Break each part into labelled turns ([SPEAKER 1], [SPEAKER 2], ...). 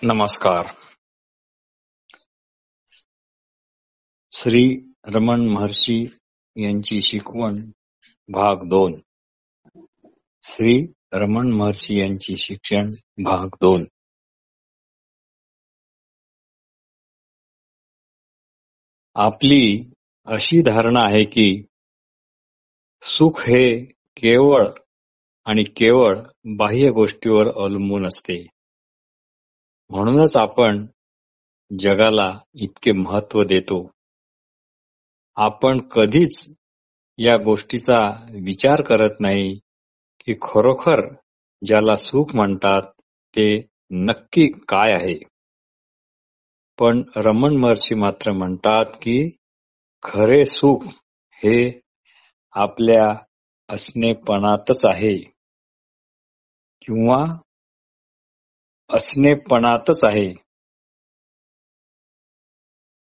[SPEAKER 1] नमस्कार. श्री रमण महर्षी यांची शिकवण भाग 2. श्री रमण महर्षी यांची शिक्षण भाग 2. आपली अशी धारणा आहे की सुख हे केवळ आणि केवळ बाह्य गोष्टीवर अवलंबून असते. म्हणूनच आपण जगाला इतके महत्त्व देतो. आपण कधीच या गोष्टीचा विचार करत नाही की खरोखर ज्याला सुख म्हणतात ते नक्की काय आहे. पण रमण महर्षी मात्र म्हणतात की खरे सुख हे आपल्या असणेपणातच आहे किंवा असणेपणातच आहे.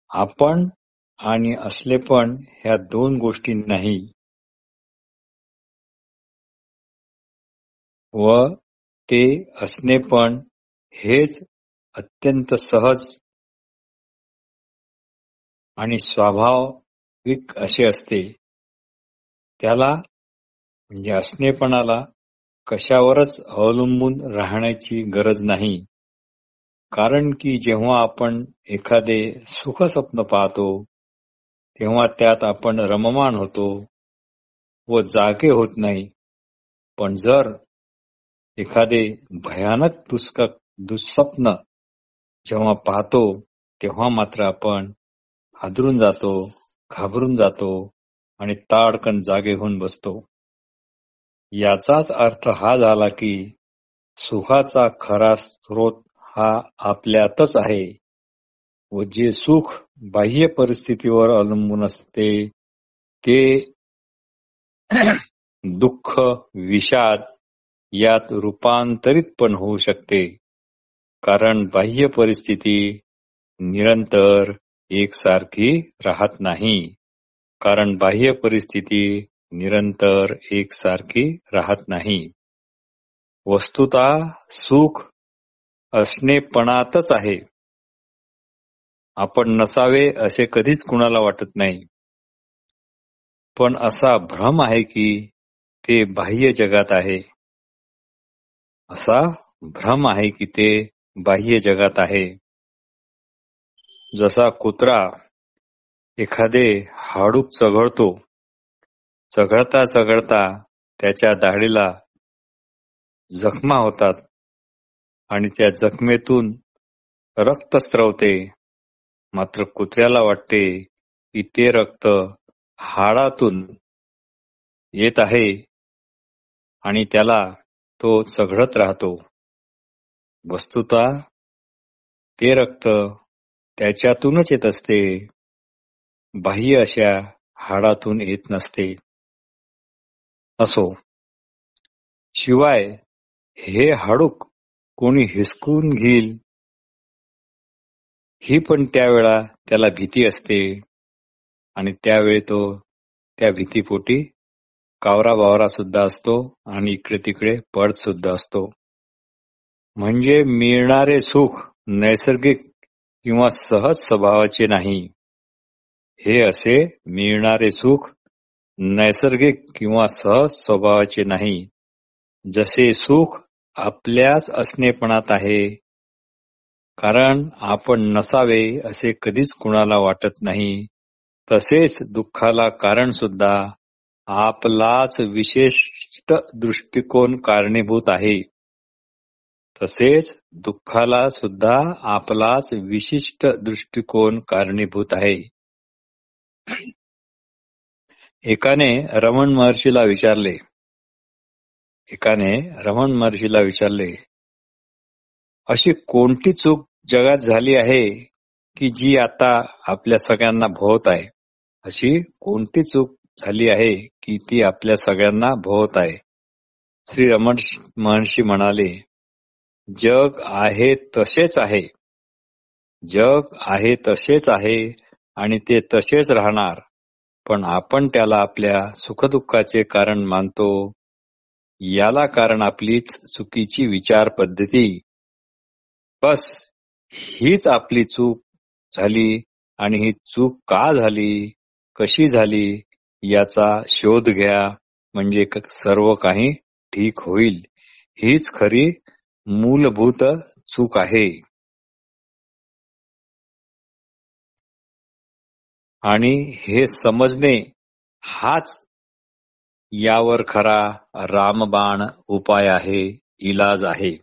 [SPEAKER 1] आपण आणि असलेपण ह्या दोन गोष्टी नाही व ते असणेपण हेच अत्यंत सहज आणि स्वाभाविक असे असते. त्याला म्हणजे असणेपणाला कशावरच अवलंबून राहण्याची गरज नाही. कारण की जेव्हा आपण एखादे सुखस्वप्न पाहतो तेव्हा त्यात आपण रममाण होतो व जागे होत नाही. पण जर एखादे भयानक दुःस्वप्न जेव्हा पाहतो तेव्हा मात्र आपण हादरून जातो, घाबरून जातो आणि ताडकन जागे होऊन बसतो. याचाच अर्थ हा झाला की सुखाचा खरा स्रोत हा आपल्यातच आहे व जे सुख बाह्य परिस्थितीवर अवलंबून असते ते दुःख, विषाद यात रूपांतरित पण होऊ शकते. कारण बाह्य परिस्थिती निरंतर एकसारखी राहत नाही. कारण बाह्य परिस्थिती निरंतर एकसारखी राहत नाही. वस्तुतः सुख असणेपणातच आहे. आपण नसावे असे कधीच कुणाला वाटत नाही. पण असा भ्रम आहे की ते बाह्य जगात आहे. असा भ्रम आहे की ते बाह्य जगात आहे. जसा कुत्रा एखादे हाडूक चघळतो, चघळता चघळता त्याच्या दाढीला जखमा होतात आणि त्या जखमेतून रक्त स्रवते. मात्र कुत्र्याला वाटते की ते रक्त हाडातून येत आहे आणि त्याला तो चघळत राहतो. वस्तुतः ते रक्त त्याच्यातूनच येत असते, बाह्य अशा हाडातून येत नसते. असो, शिवाय हे हाडूक कोणी हिसकून घेईल ही पण त्यावेळा त्याला भीती असते आणि त्यावेळी तो त्या भीतीपोटी कावरा-बावरा सुद्धा असतो आणि इकडे तिकडे पळत सुद्धा असतो. म्हणजे मिळणारे सुख नैसर्गिक किंवा सहज स्वभावाचे नाही. हे असे मिळणारे सुख नैसर्गिक किंवा सहज स्वभावाचे नाही. जसे सुख आपल्याच असणेपणात आहे. कारण आपण नसावे असे कधीच कुणाला वाटत नाही. तसेच दुःखाला कारण सुद्धा आपलाच विशिष्ट दृष्टिकोन कारणीभूत आहे. तसेच दुःखाला सुद्धा आपलाच विशिष्ट दृष्टिकोन कारणीभूत आहे. एकाने रमण महर्षीला विचारले, अशी कोणती चूक जगात झाली आहे की जी आता आपल्या सगळ्यांना भोवत आहे? अशी कोणती चूक झाली आहे की ती आपल्या सगळ्यांना भोवत आहे? श्री रमण महर्षी म्हणाले, जग आहे तसेच आहे. जग आहे तसेच आहे आणि ते तसेच राहणार. पण आपण त्याला आपल्या सुखदुःखाचे कारण मानतो. याला कारण आपलीच चुकीची विचार पद्धती. बस हीच आपली चूक झाली आणि ही चूक का झाली, कशी झाली याचा शोध घ्या, म्हणजे सर्व काही ठीक होईल. हीच खरी मूलभूत चूक आहे. आणि हे समजणे हाच यावर खरा रामबाण उपाय आहे, इलाज आहे.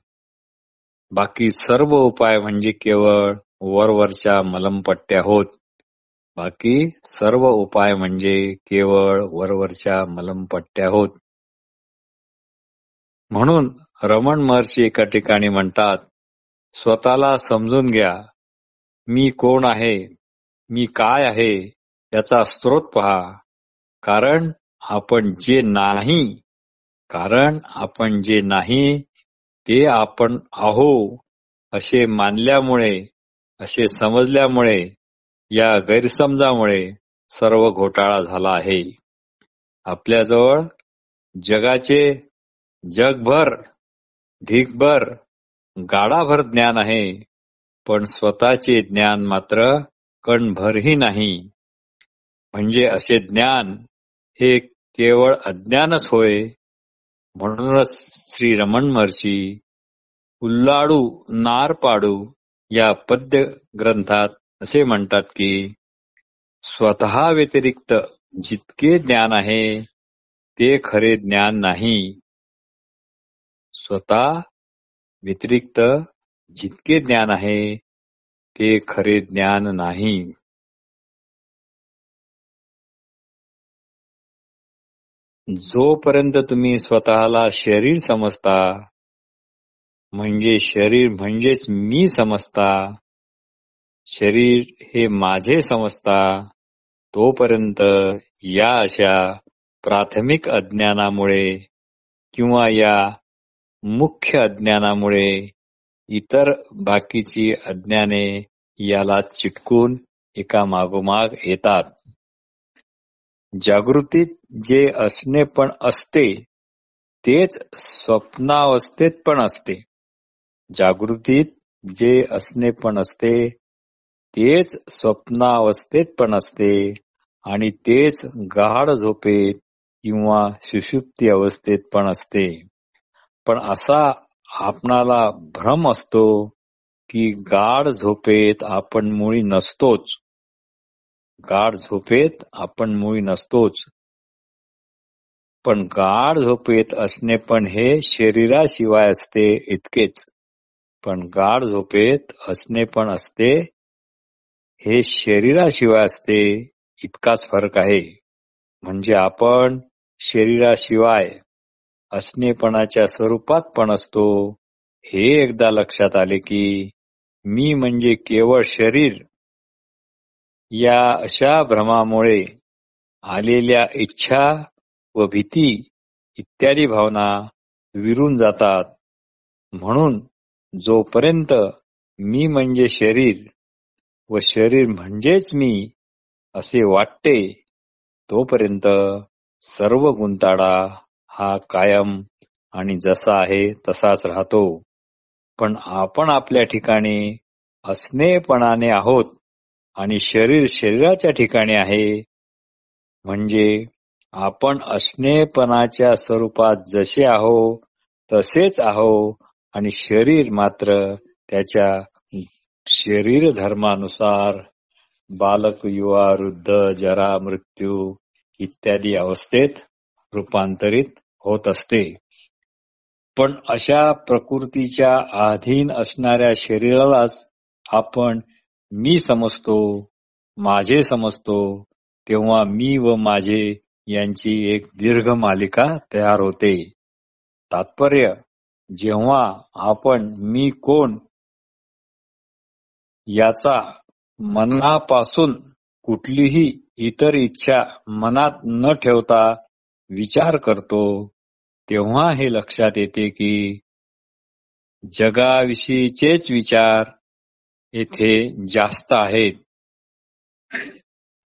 [SPEAKER 1] बाकी सर्व उपाय म्हणजे केवळ वरवरच्या मलमपट्ट्या होत. बाकी सर्व उपाय म्हणजे केवळ वरवरच्या मलमपट्ट्या होत. म्हणून रमण महर्षी एका ठिकाणी म्हणतात, स्वतःला समजून घ्या. मी कोण आहे, मी काय आहे याचा स्रोत पहा. कारण आपण जे नाही ते आपण आहो असे मानल्यामुळे, असे समजल्यामुळे, या गैरसमजामुळे सर्व घोटाळा झाला आहे. आपल्याजवळ जगभर ढीगभर गाडाभर ज्ञान आहे, पण स्वतःचे ज्ञान मात्र कणभरही नाही. म्हणजे असे ज्ञान हे केवळ अज्ञानच होय. म्हणूनच श्री रमण महर्षी उल्लाडू नारपाडू या पद्य ग्रंथात असे म्हणतात की, स्वतः व्यतिरिक्त जितके ज्ञान आहे ते खरे ज्ञान नाही. स्वतः व्यतिरिक्त जितके ज्ञान आहे ते खरे ज्ञान नाही. जोपर्यंत तुम्ही स्वतःला शरीर समजता, म्हणजे शरीर म्हणजेच मी समजता, शरीर हे माझे समजता, तोपर्यंत या अशा प्राथमिक अज्ञानामुळे किंवा या मुख्य अज्ञानामुळे इतर बाकीची अज्ञाने याला चिटकून एका मागोमाग येतात. जागृतीत जे असणे पण असते तेच स्वप्नावस्थेत पण असते. जागृतीत जे असणे पण असते तेच स्वप्नावस्थेत पण असते आणि तेच गाढ झोपेत किंवा सुषुप्ती अवस्थेत पण असते. पण असा आपणाला भ्रम असतो की गाढ झोपेत आपण मुळी नसतोच. गाढ झोपेत आपण मुळी नसतोच. पण गाढ झोपेत असणे पण हे शरीराशिवाय असते इतकेच. पण गाढ झोपेत असणे पण असते हे शरीराशिवाय असते इतकाच फरक आहे. म्हणजे आपण शरीराशिवाय असणेपणाच्या स्वरूपात पण असतो. हे एकदा लक्षात आले की मी म्हणजे केवळ शरीर, या अशा भ्रमामुळे आलेल्या इच्छा व भीती इत्यादी भावना विरून जातात. म्हणून जोपर्यंत मी म्हणजे शरीर व शरीर म्हणजेच मी असे वाटते, तोपर्यंत सर्व गुंताडा हा कायम आणि जसा आहे तसाच राहतो. पण आपण आपल्या ठिकाणी असणेपणाने आहोत आणि शरीर शरीराच्या ठिकाणी आहे. म्हणजे आपण असणेपणाच्या स्वरूपात जसे आहो तसेच आहो आणि शरीर मात्र त्याच्या शरीर धर्मानुसार बालक, युवा, वृद्ध, जरा, मृत्यू इत्यादी अवस्थेत रूपांतरित होत असते. पण अशा प्रकृतीच्या अधीन असणाऱ्या शरीरालाच आपण मी समजतो, माझे समजतो. तेव्हा मी व माझे यांची एक दीर्घ मालिका तयार होते. तात्पर्य, जेव्हा आपण मी कोण याचा मनापासून कुठलीही इतर इच्छा मनात न ठेवता विचार करतो, तेव्हा हे लक्षात येते की जगाविषयीचेच विचार येथे जास्त आहेत.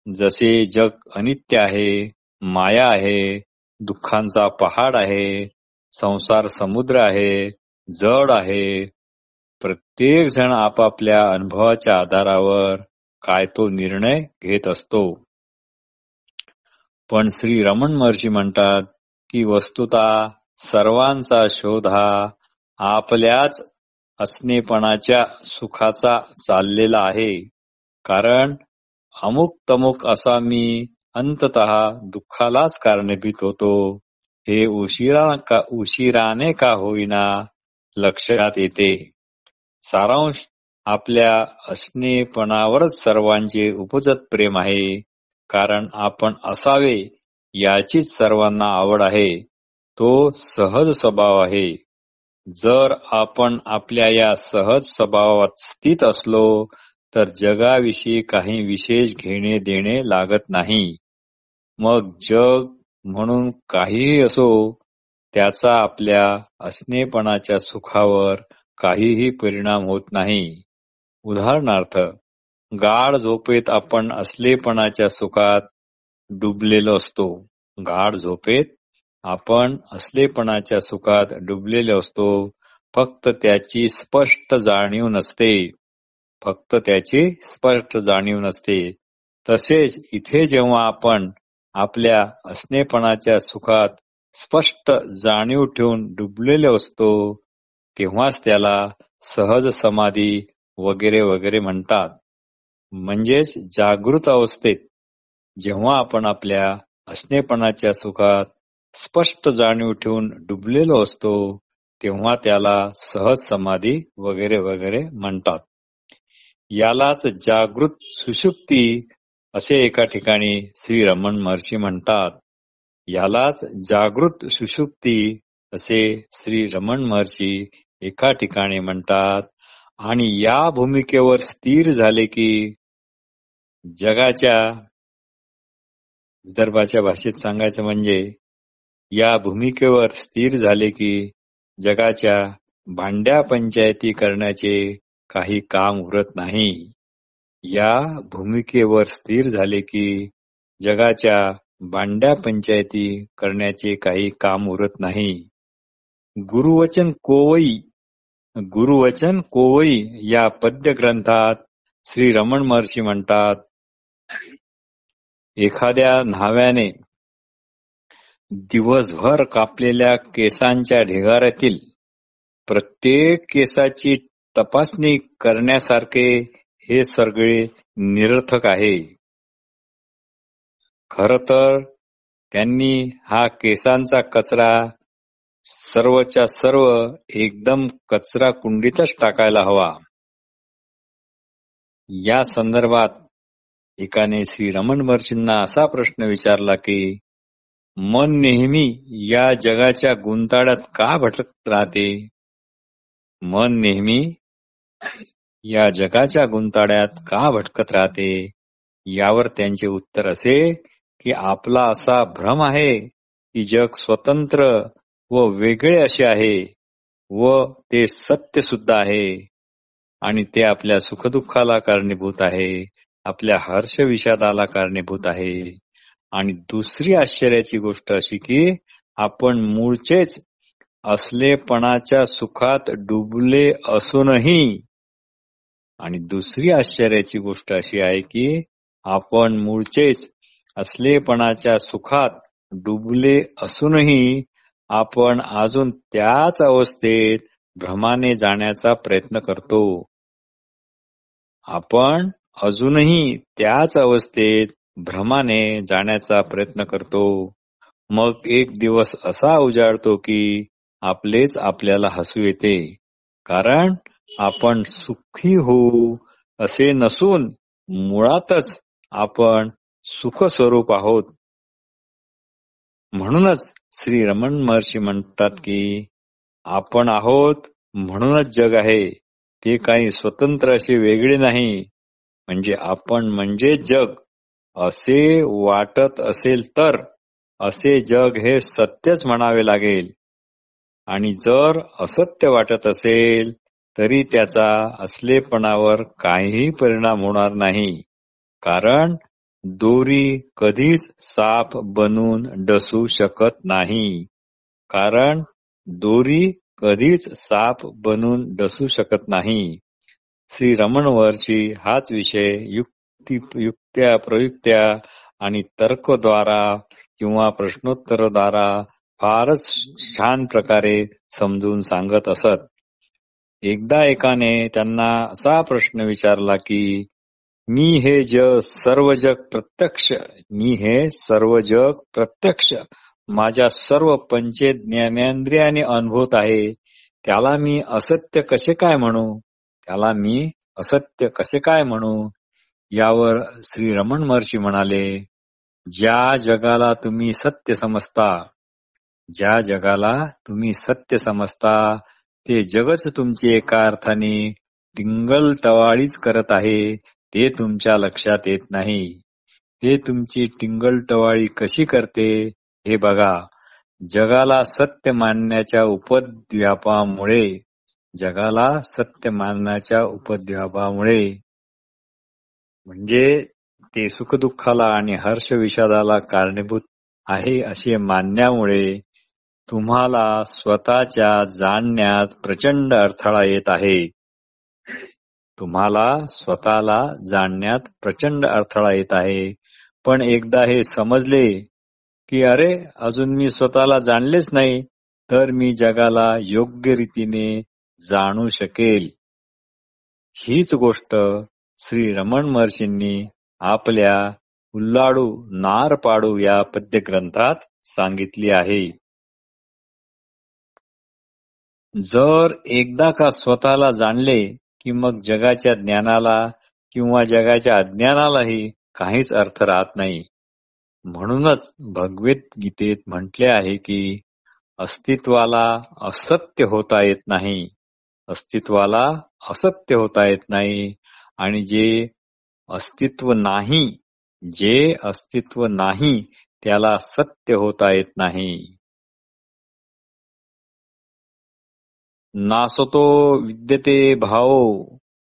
[SPEAKER 1] जसे जग अनित्य आहे, माया आहे, दुःखांचा पहाड आहे, संसार समुद्र आहे, जड आहे, प्रत्येक जण आपापल्या अनुभवाच्या आधारावर काय तो निर्णय घेत असतो. पण श्री रमण महर्षी म्हणतात की वस्तुतः सर्वांचा शोध हा आपल्याच असणेपणाच्या सुखाचा चाललेला आहे. कारण अमुक तमुक असा मी अंततः दुःखालाच कारणीभूत होतो, हे उशिराने का होईना लक्षात येते. सारांश, आपल्या असणेपणावरच सर्वांचे उपजत प्रेम आहे. कारण आपण असावे याचीच सर्वांना आवड आहे. तो सहज स्वभाव आहे. जर आपण आपल्या या सहज स्वभावात स्थित असलो तर जगाविषयी काही विशेष घेणे देणे लागत नाही. मग जग म्हणून काहीही असो, त्याचा आपल्या असणेपणाच्या सुखावर काहीही परिणाम होत नाही. उदाहरणार्थ, गाढ झोपेत आपण असलेपणाच्या सुखात डुबलेलो असतो. गाढ झोपेत आपण असलेपणाच्या सुखात डुबलेलो असतो. फक्त त्याची स्पष्ट जाणीव नसते. तसेच इथे जेव्हा आपण आपल्या असणेपणाच्या सुखात स्पष्ट जाणीव ठेवून डुबलेलो असतो, तेव्हाच त्याला सहज समाधी वगैरे वगैरे म्हणतात. म्हणजेच जागृत अवस्थेत जेव्हा आपण आपल्या असणेपणाच्या सुखात स्पष्ट जाणीव ठेवून डुबलेलो असतो, तेव्हा त्याला सहज समाधी वगैरे वगैरे म्हणतात. यालाच जागृत सुषुप्ती असे एका ठिकाणी श्री रमण महर्षी म्हणतात. यालाच जागृत सुषुप्ती असे श्री रमण महर्षी एका ठिकाणी म्हणतात. आणि या भूमिकेवर स्थिर झाले की जगाच्या, विदर्भाच्या भाषेत सांगायचं म्हणजे, या भूमिकेवर स्थिर झाले की जगाच्या भांड्या पंचायती करण्याचे काही काम उरत नाही. या भूमिकेवर स्थिर झाले की जगाच्या भांड्या पंचायती करण्याचे काही काम उरत नाही. गुरुवचन कोवई या पद्य ग्रंथात श्री रमण महर्षी म्हणतात, एखाद्या न्हाव्याने दिवसभर कापलेल्या केसांच्या ढिगाऱ्यातील प्रत्येक केसाची तपासणी करण्यासारखे हे सगळे निरर्थक आहे. खरं तर त्यांनी हा केसांचा कचरा सर्वच्या सर्व एकदम कचरा कुंडीतच टाकायला हवा. या संदर्भात एकाने श्री रमण महर्षींना असा प्रश्न विचारला की मन नेहमी या जगाच्या गुंताड्यात का भटकत राहते? मन नेहमी या जगाच्या गुंताड्यात का भटकत राहते? यावर त्यांचे उत्तर असे की आपला असा भ्रम आहे की जग स्वतंत्र व वेगळे असे आहे व ते सत्य सुद्धा आहे आणि ते आपल्या सुखदुःखाला कारणीभूत आहे, आपल्या हर्ष विषादाला कारणीभूत आहे. आणि दुसरी आश्चर्याची गोष्ट अशी की आपण मूळचेच असलेपणाच्या सुखात डुबले असूनही, आणि दुसरी आश्चर्याची गोष्ट अशी आहे की आपण मूळचेच असलेपणाच्या सुखात डुबले असूनही आपण अजून त्याच अवस्थेत भ्रमाने जाण्याचा प्रयत्न करतो. आपण अजूनही त्याच अवस्थेत भ्रमाने जाण्याचा प्रयत्न करतो. मग एक दिवस असा उजाडतो की आपलेच आपल्याला हसू येते. कारण आपण सुखी होऊ असे नसून मुळातच आपण सुखस्वरूप आहोत. म्हणूनच श्री रमण महर्षी म्हणतात की आपण आहोत म्हणूनच जग आहे. ते काही स्वतंत्र असे वेगळे नाही. म्हणजे आपण म्हणजे जग असे वाटत असेल तर असे जग हे सत्यच म्हणावे लागेल. आणि जर असत्य वाटत असेल तरी त्याचा असलेपणावर काहीही परिणाम होणार नाही. कारण दोरी कधीच साप बनून डसू शकत नाही. कारण दोरी कधीच साप बनून डसू शकत नाही. श्री रमण महर्षी हाच विषय युक्त्या प्रयुक्त्या आणि तर्कद्वारा किंवा प्रश्नोत्तरद्वारा फारच छान प्रकारे समजून सांगत असत. एकदा एकाने त्यांना असा प्रश्न विचारला की मी हे सर्व जग प्रत्यक्ष माझ्या सर्व पंचेज्ञानेंद्रियाने अनुभवत आहे, त्याला मी असत्य कसे काय म्हणू? यावर श्री रमण महर्षी म्हणाले, ज्या जगाला तुम्ही सत्य समजता ते जगच तुमची एका अर्थाने टिंगलटवाळीच करत आहे, ते तुमच्या लक्षात येत नाही. ते तुमची टिंगलटवाळी कशी करते हे बघा. जगाला सत्य मानण्याच्या उपद्व्यापामुळे म्हणजे ते सुखदुःखाला आणि हर्ष विषादाला कारणीभूत आहे असे मानण्यामुळे तुम्हाला स्वतःच्या जाणण्यात प्रचंड अडथळा येत आहे. पण एकदा हे समजले की अरे अजून मी स्वतःला जाणलेच नाही, तर मी जगाला योग्य रीतीने जाणू शकेल. हीच गोष्ट श्री रमण महर्षींनी आपल्या उल्लाडू नारपाडू या पद्यग्रंथात सांगितली आहे. जर एकदा का स्वतःला जाणले की मग जगाच्या ज्ञानाला किंवा जगाच्या अज्ञानालाही काहीच अर्थ राहत नाही. म्हणूनच भगवद्गीतेत म्हटले आहे की अस्तित्वाला असत्य होता येत नाही आणि जे अस्तित्व नाही त्याला सत्य होता येत नाही. नासतो विद्यते भावो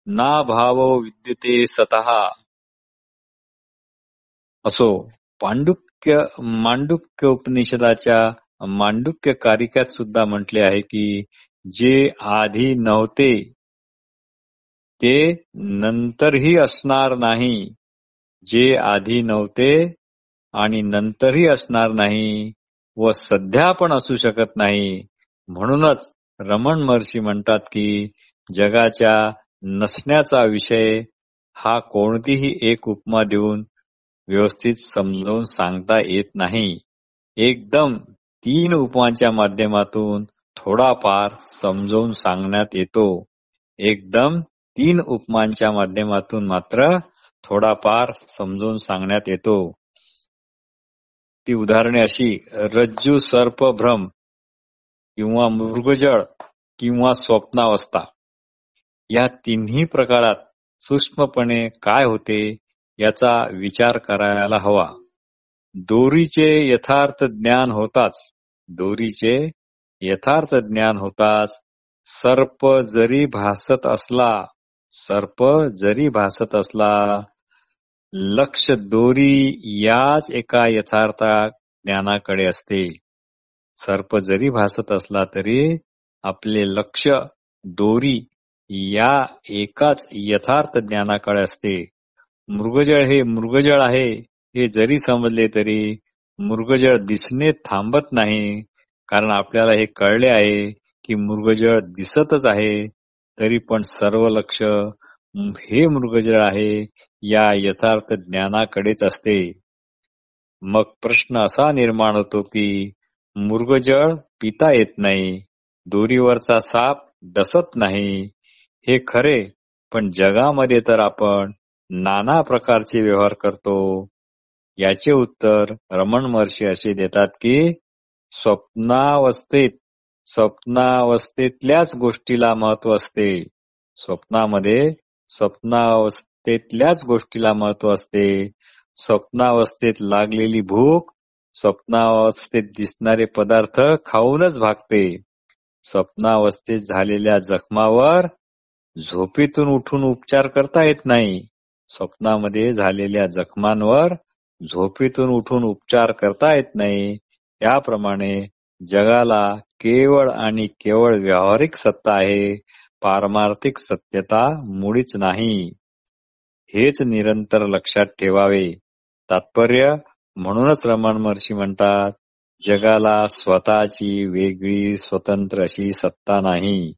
[SPEAKER 1] ना भावो विद्यते सतः असो मांडुक्य उपनिषदाच्या मांडुक्य कारिकात सुद्धा म्हटले आहे की जे आधी नव्हते ते नंतरही असणार नाही, जे आधी नव्हते आणि नंतरही असणार नाही व सध्या पण असू शकत नाही. म्हणूनच रमण महर्षी म्हणतात की जगाच्या नसण्याचा विषय हा कोणतीही एक उपमा देऊन व्यवस्थित समजावून सांगता येत नाही. एकदम 3 उपमांच्या माध्यमातून थोडाफार समजावून सांगण्यात येतो. ती उदाहरणे अशी: रज्जू सर्प भ्रम किंवा मृगजळ किंवा स्वप्नावस्था. या तिन्ही प्रकारात सूक्ष्मपणे काय होते याचा विचार करायला हवा. दोरीचे यथार्थ ज्ञान होताच सर्प जरी भासत असला लक्ष दोरी याच एका यथार्थ ज्ञानाकडे असते. सर्प जरी भासत असला तरी आपले लक्ष दोरी या एकाच यथार्थ ज्ञानाकडे असते. मृगजळ हे मृगजळ आहे हे जरी समजले तरी मृगजळ दिसणे थांबत नाही, कारण आपल्याला हे कळले आहे की मृगजळ दिसतच आहे, तरी पण सर्व लक्ष हे मृगजळ आहे या यथार्थ ज्ञानाकडेच असते. मग प्रश्न असा निर्माण होतो की मृगजळ पिता येत नाही, दोरीवरचा साप डसत नाही, हे खरे, पण जगामध्ये तर आपण नाना प्रकारचे व्यवहार करतो. याचे उत्तर रमण महर्षी असे देतात की स्वप्नावस्थेतल्याच गोष्टीला महत्व असते. स्वप्नावस्थेतल्याच गोष्टीला महत्व असते. स्वप्नावस्थेत लागलेली भूक स्वप्नावस्थेत दिसणारे पदार्थ खाऊनच भागते. स्वप्नावस्थेत झालेल्या जखमावर झोपेतून उठून उपचार करता येत नाही. स्वप्नामध्ये झालेल्या जखमांवर झोपेतून उठून उपचार करता येत नाही. त्याप्रमाणे जगाला केवळ आणि केवळ व्यावहारिक सत्ता आहे, पारमार्थिक सत्यता मुळीच नाही. हेच निरंतर लक्षात ठेवावे. तात्पर्य म्हणूनच रमण महर्षी म्हणतात, जगाला स्वतःची वेगळी स्वतंत्र अशी सत्ता नाही.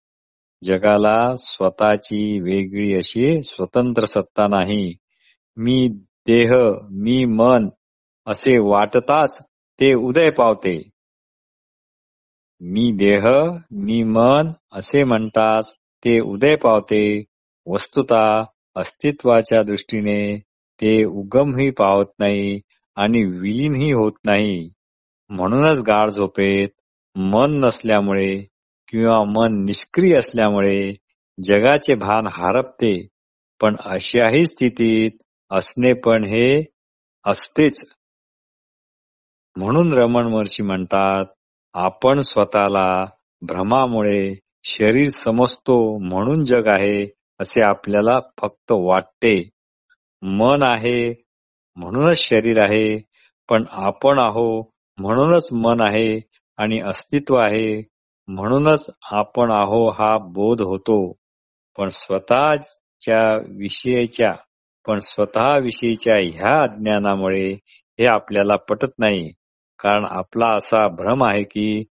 [SPEAKER 1] जगाला स्वतःची वेगळी अशी स्वतंत्र सत्ता नाही. मी देह, मी मन असे वाटताच ते उदय पावते. मी देह, मी मन असे म्हणताच ते उदय पावते. वस्तुतः अस्तित्वाच्या दृष्टीने ते उगमही पावत नाही आणि विलीनही होत नाही. म्हणूनच गाढ झोपेत मन नसल्यामुळे किंवा मन निष्क्रिय असल्यामुळे जगाचे भान हरपते. पण अशाही स्थितीत असणे पण हे असतेच. म्हणून रमण महर्षी म्हणतात, आपण स्वतःला भ्रमामुळे शरीर समजतो म्हणून जग आहे असे आपल्याला फक्त वाटते. मन आहे म्हणूनच शरीर आहे, पण आपण आहो म्हणूनच मन आहे आणि अस्तित्व आहे म्हणूनच आपण आहो हा बोध होतो. पण स्वतःविषयीच्या ह्या अज्ञानामुळे हे आपल्याला पटत नाही. कारण आपला असा भ्रम आहे की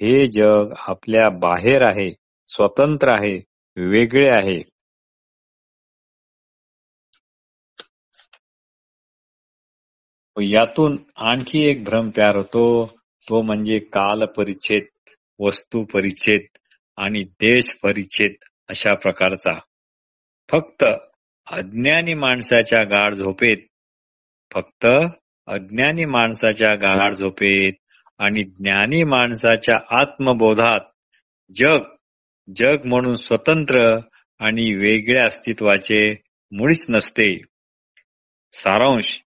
[SPEAKER 1] हे जग आपल्या बाहेर आहे, स्वतंत्र आहे, वेगळे आहे. यातून आणखी एक भ्रम तयार होतो, तो म्हणजे काल परिच्छेद, वस्तू परिच्छेद आणि देश परिच्छेद अशा प्रकारचा. फक्त अज्ञानी माणसाच्या गाढ झोपेत आणि ज्ञानी माणसाच्या आत्मबोधात जग जग म्हणून स्वतंत्र आणि वेगळ्या अस्तित्वाचे मुळीच नसते. सारांश,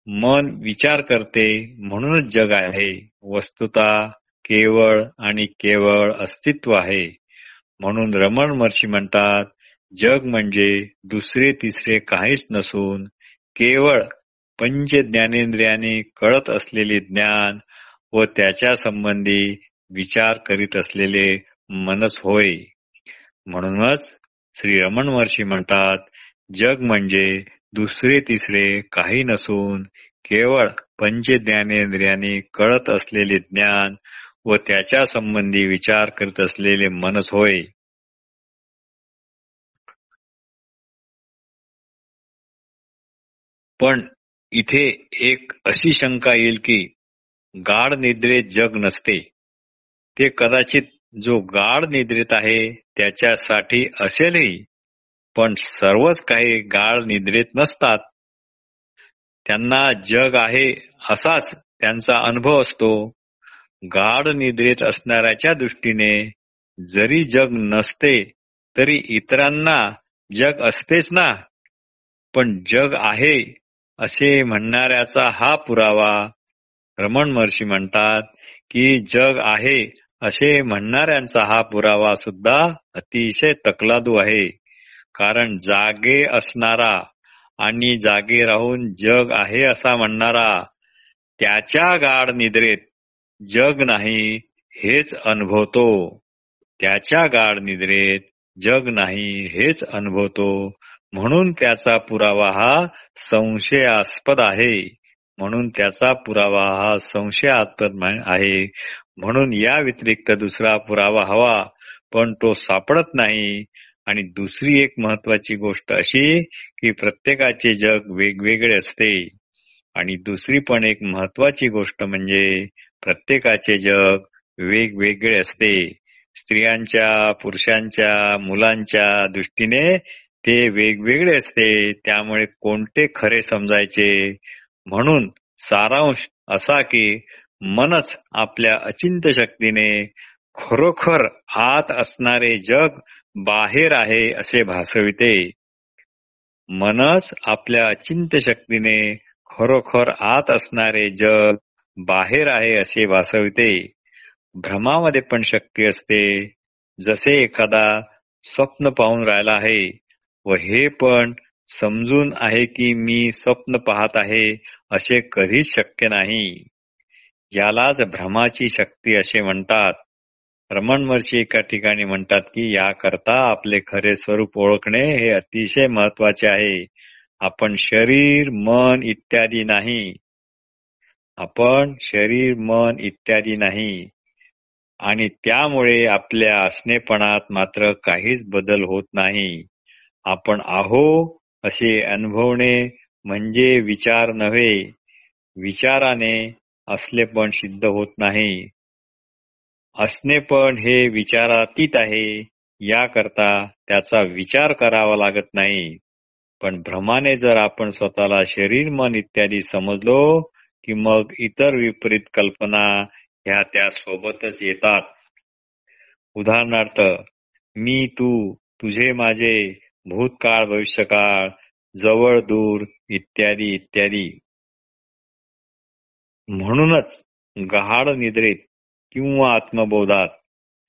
[SPEAKER 1] मन विचार करते म्हणूनच जग आहे. वस्तुतः केवळ आणि केवळ अस्तित्व आहे. म्हणून रमण महर्षी म्हणतात, जग म्हणजे दुसरे तिसरे काहीच नसून केवळ पंच ज्ञानेंद्रियाने कळत असलेले ज्ञान व त्याच्या संबंधी विचार करीत असलेले मनच होय. म्हणूनच श्री रमण महर्षी म्हणतात, जग म्हणजे दुसरे तिसरे काही नसून केवळ पंच ज्ञानेंद्रियाने कळत असलेले ज्ञान व त्याच्या संबंधी विचार करीत असलेले मनच होय. पण इथे एक अशी शंका येईल की गाढ निद्रेत जग नसते. ते कदाचित जो गाढ निद्रेत आहे त्याच्यासाठी असेलही, पण सर्वच काही गाढ निद्रेत नसतात. त्यांना जग आहे असाच त्यांचा अनुभव असतो. गाढ निद्रेत असणाऱ्याच्या दृष्टीने जरी जग नसते तरी इतरांना जग असतेच ना. पण जग आहे असे म्हणणाऱ्याचा हा पुरावा. रमण महर्षी म्हणतात की जग आहे असे म्हणणाऱ्यांचा हा पुरावा सुद्धा अतिशय तकलादू आहे. कारण जागे असणारा आणि जागे राहून जग आहे असा म्हणणारा त्याच्या गाढ निद्रेत जग नाही हेच अनुभवतो. त्याच्या गाढ निद्रेत जग नाही हेच अनुभवतो. म्हणून त्याचा पुरावा हा संशयास्पद आहे. म्हणून या व्यतिरिक्त दुसरा पुरावा हवा, पण तो सापडत नाही. आणि दुसरी एक महत्वाची गोष्ट अशी की प्रत्येकाचे जग वेगवेगळे असते. आणि दुसरी पण एक महत्वाची गोष्ट म्हणजे प्रत्येकाचे जग वेगवेगळे असते. स्त्रियांच्या, पुरुषांच्या, मुलांच्या दृष्टीने ते वेगवेगळे असते. त्यामुळे कोणते खरे समजायचे? म्हणून सारांश असा की मनच आपल्या अचिंत्य शक्तीने खरोखर आत असणारे जग बाहेर आहे असे भासविते. मनच आपल्या अचिंत्य शक्तीने खरोखर आत असणारे जग बाहेर आहे असे भासविते. भ्रमामध्ये पण शक्ती असते. जसे एखादा स्वप्न पाहून राहिला आहे व हे पण समजून आहे की मी स्वप्न पाहत आहे असे कधीच शक्य नाही. यालाच भ्रमाची शक्ती असे म्हणतात. रमण महर्षी एका ठिकाणी म्हणतात की याकरता आपले खरे स्वरूप ओळखणे हे अतिशय महत्वाचे आहे. आपण शरीर, मन इत्यादी नाही. आपण शरीर, मन इत्यादी नाही. आणि त्यामुळे आपल्या असणेपणात मात्र काहीच बदल होत नाही. आपण आहो असे अनुभवणे म्हणजे विचार नव्हे. विचाराने असलेपण सिद्ध होत नाही. असणेपण हे विचारातीत आहे. याकरता त्याचा विचार करावा लागत नाही. पण भ्रमाने जर आपण स्वतःला शरीर, मन इत्यादी समजलो की मग इतर विपरीत कल्पना ह्या त्या सोबतच येतात. उदाहरणार्थ मी, तू, तुझे, माझे, भूतकाळ, भविष्यकाळ, जवळ, दूर इत्यादी इत्यादी. म्हणूनच गहाळ निद्रेत किंवा आत्मबोधात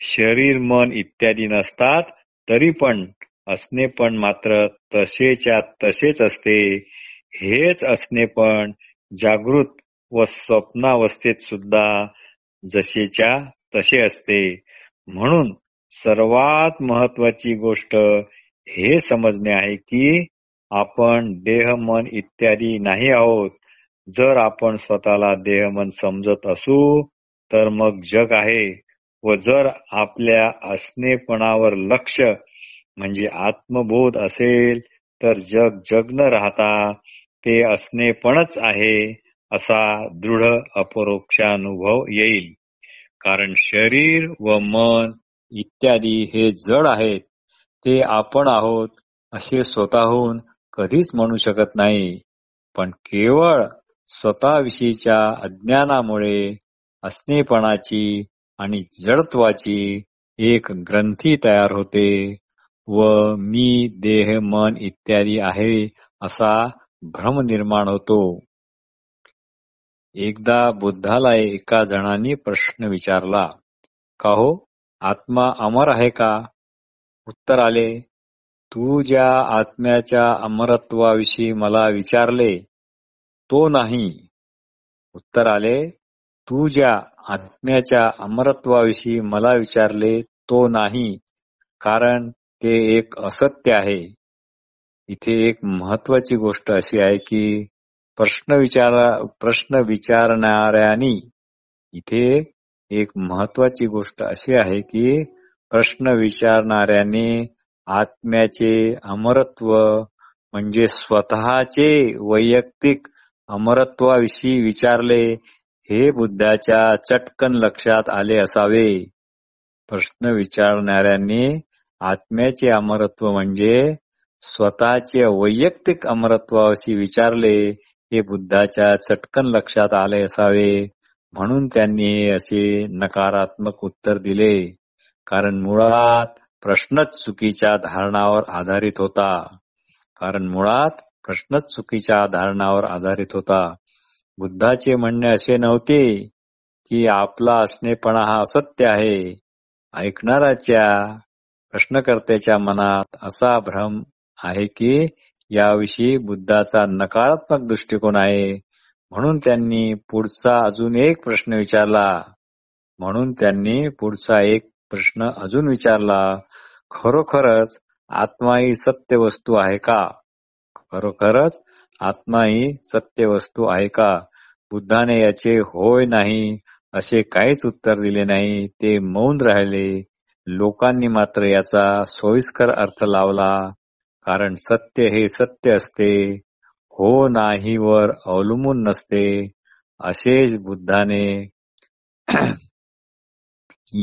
[SPEAKER 1] शरीर, मन इत्यादी नसतात तरी पण असणेपण मात्र तसेच्या तसेच असते. हेच असणेपण जागृत व स्वप्नावस्थेत सुद्धा जसेच्या तसे असते. म्हणून सर्वात महत्वाची गोष्ट हे समजणे आहे की आपण देह, मन इत्यादी नाही आहोत. जर आपण स्वतःला देह, मन समजत असू तर मग जग आहे. व जर आपल्या असणेपणावर लक्ष म्हणजे आत्मबोध असेल तर जग जग न राहता ते असणेपणच आहे असा दृढ अपरोक्षानुभव येईल. कारण शरीर व मन इत्यादी हे जड आहेत. ते आपण आहोत असे स्वतःहून कधीच म्हणू शकत नाही. पण केवळ स्वतःविषयीच्या अज्ञानामुळे असणेपणाची आणि जडत्वाची एक ग्रंथी तयार होते व मी देह, मन इत्यादी आहे असा भ्रम निर्माण होतो. एकदा बुद्धाला एका जणांनी प्रश्न विचारला, का हो, आत्मा अमर आहे का? उत्तर आले, तू ज्या आत्म्याच्या अमरत्वाविषयी मला विचारले तो नाही. उत्तर आले, तू ज्या आत्म्याच्या अमरत्वाविषयी मला विचारले तो नाही, कारण ते एक असत्य आहे. इथे एक महत्वाची गोष्ट अशी आहे की प्रश्न विचारणाऱ्यांनी इथे एक महत्वाची गोष्ट अशी आहे की प्रश्न विचारणाऱ्याने आत्म्याचे अमरत्व म्हणजे स्वतःचे वैयक्तिक अमरत्वाविषयी विचारले हे बुद्धाच्या चटकन लक्षात आले असावे. प्रश्न विचारणाऱ्यांनी आत्म्याचे अमरत्व म्हणजे स्वतःचे वैयक्तिक अमरत्वाविषयी विचारले हे बुद्धाच्या चटकन लक्षात आले असावे. म्हणून त्यांनी हे असे नकारात्मक उत्तर दिले. कारण मुळात प्रश्नच चुकीच्या धारणावर आधारित होता. बुद्धाचे म्हणणे असे नव्हते की आपला असणेपणा हा असत्य आहे. ऐकणाऱ्याच्या प्रश्नकर्त्याच्या मनात असा भ्रम आहे की याविषयी बुद्धाचा नकारात्मक दृष्टिकोन आहे. म्हणून त्यांनी पुढचा अजून एक प्रश्न विचारला, खरोखरच आत्मा ही सत्य वस्तू आहे का? बुद्धाने याचे होय नाही असे काहीच उत्तर दिले नाही. ते मौन राहिले. लोकांनी मात्र याचा सोयीस्कर अर्थ लावला. कारण सत्य हे सत्य असते, हो नाही वर अवलंबून नसते. असेच बुद्धाने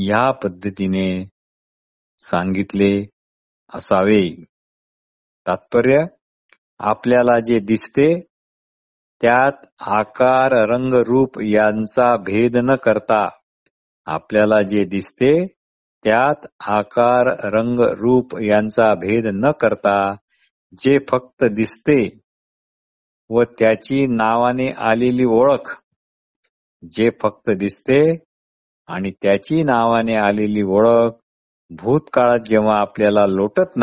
[SPEAKER 1] या पद्धतीने सांगितले असावे. तात्पर्य, आपल्याला जे दिसते त्यात आकार, रंग, रूप यांचा भेद न करता जे फक्त दिसते व त्याची नावाने आलेली ओळख भूतकाळात जेव्हा आपल्याला लोटत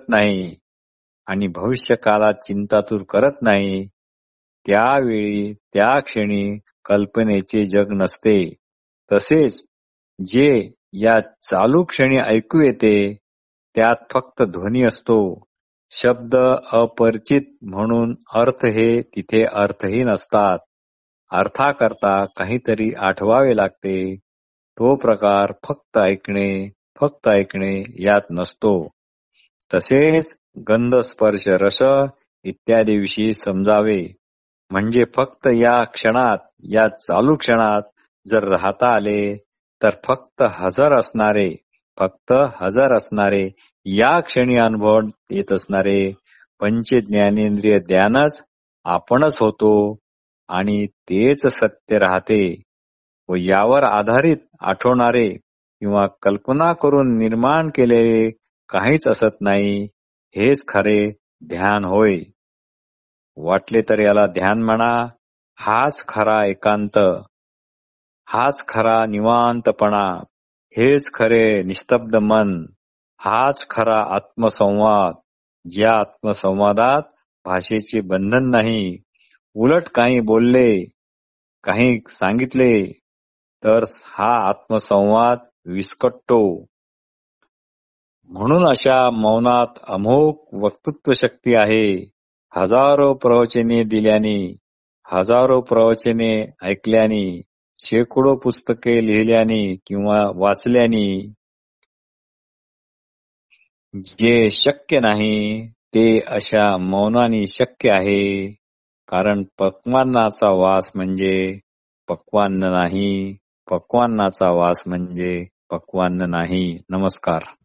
[SPEAKER 1] नाही आणि भविष्यकाळात चिंतातूर करत नाही त्यावेळी त्या क्षणी कल्पनेचे जग नसते. तसेच जे या चालू क्षणी ऐकू येते त्यात फक्त ध्वनी असतो. शब्द अपरिचित म्हणून अर्थ हे तिथे अर्थहीन असतात. अर्थाकरता काहीतरी आठवावे लागते. तो प्रकार फक्त ऐकणे यात नसतो. तसेच गंध स्पर्श रस इत्यादी विषयी समजावे. म्हणजे फक्त या क्षणात, या चालू क्षणात जर राहता आले तर फक्त हजर असणारे या क्षणी अनुभव येत असणारे पंचज्ञानेंद्रिय ध्यानच आपणच होतो आणि तेच सत्य राहते व यावर आधारित आठवणारे किंवा कल्पना करून निर्माण केलेले काहीच असत नाही. हेच खरे ध्यान होय. वाटले तर याला ध्यान म्हणा. हाच खरा एकांत, हाच खरा निवांतपणा, हेच खरे निस्तब्ध मन, हाच खरा आत्मसंवाद. ज्या आत्मसंवादात भाषेचे बंधन नाही. उलट काही बोलले, काही सांगितले तर हा आत्मसंवाद विस्कटतो. म्हणून अशा मौनात अमोघ वक्तृत्व शक्ती आहे. हजारो प्रवचने दिल्याने, हजारो प्रवचने ऐकल्याने, शेकडो पुस्तके लिहिल्याने किंवा वाचल्याने जे शक्य नाही ते अशा मौनाने शक्य आहे. कारण पक्वान्नाचा वास म्हणजे पक्वान्न नाही, पक्वान्नाचा वास म्हणजे पक्वान्न नाही. नमस्कार.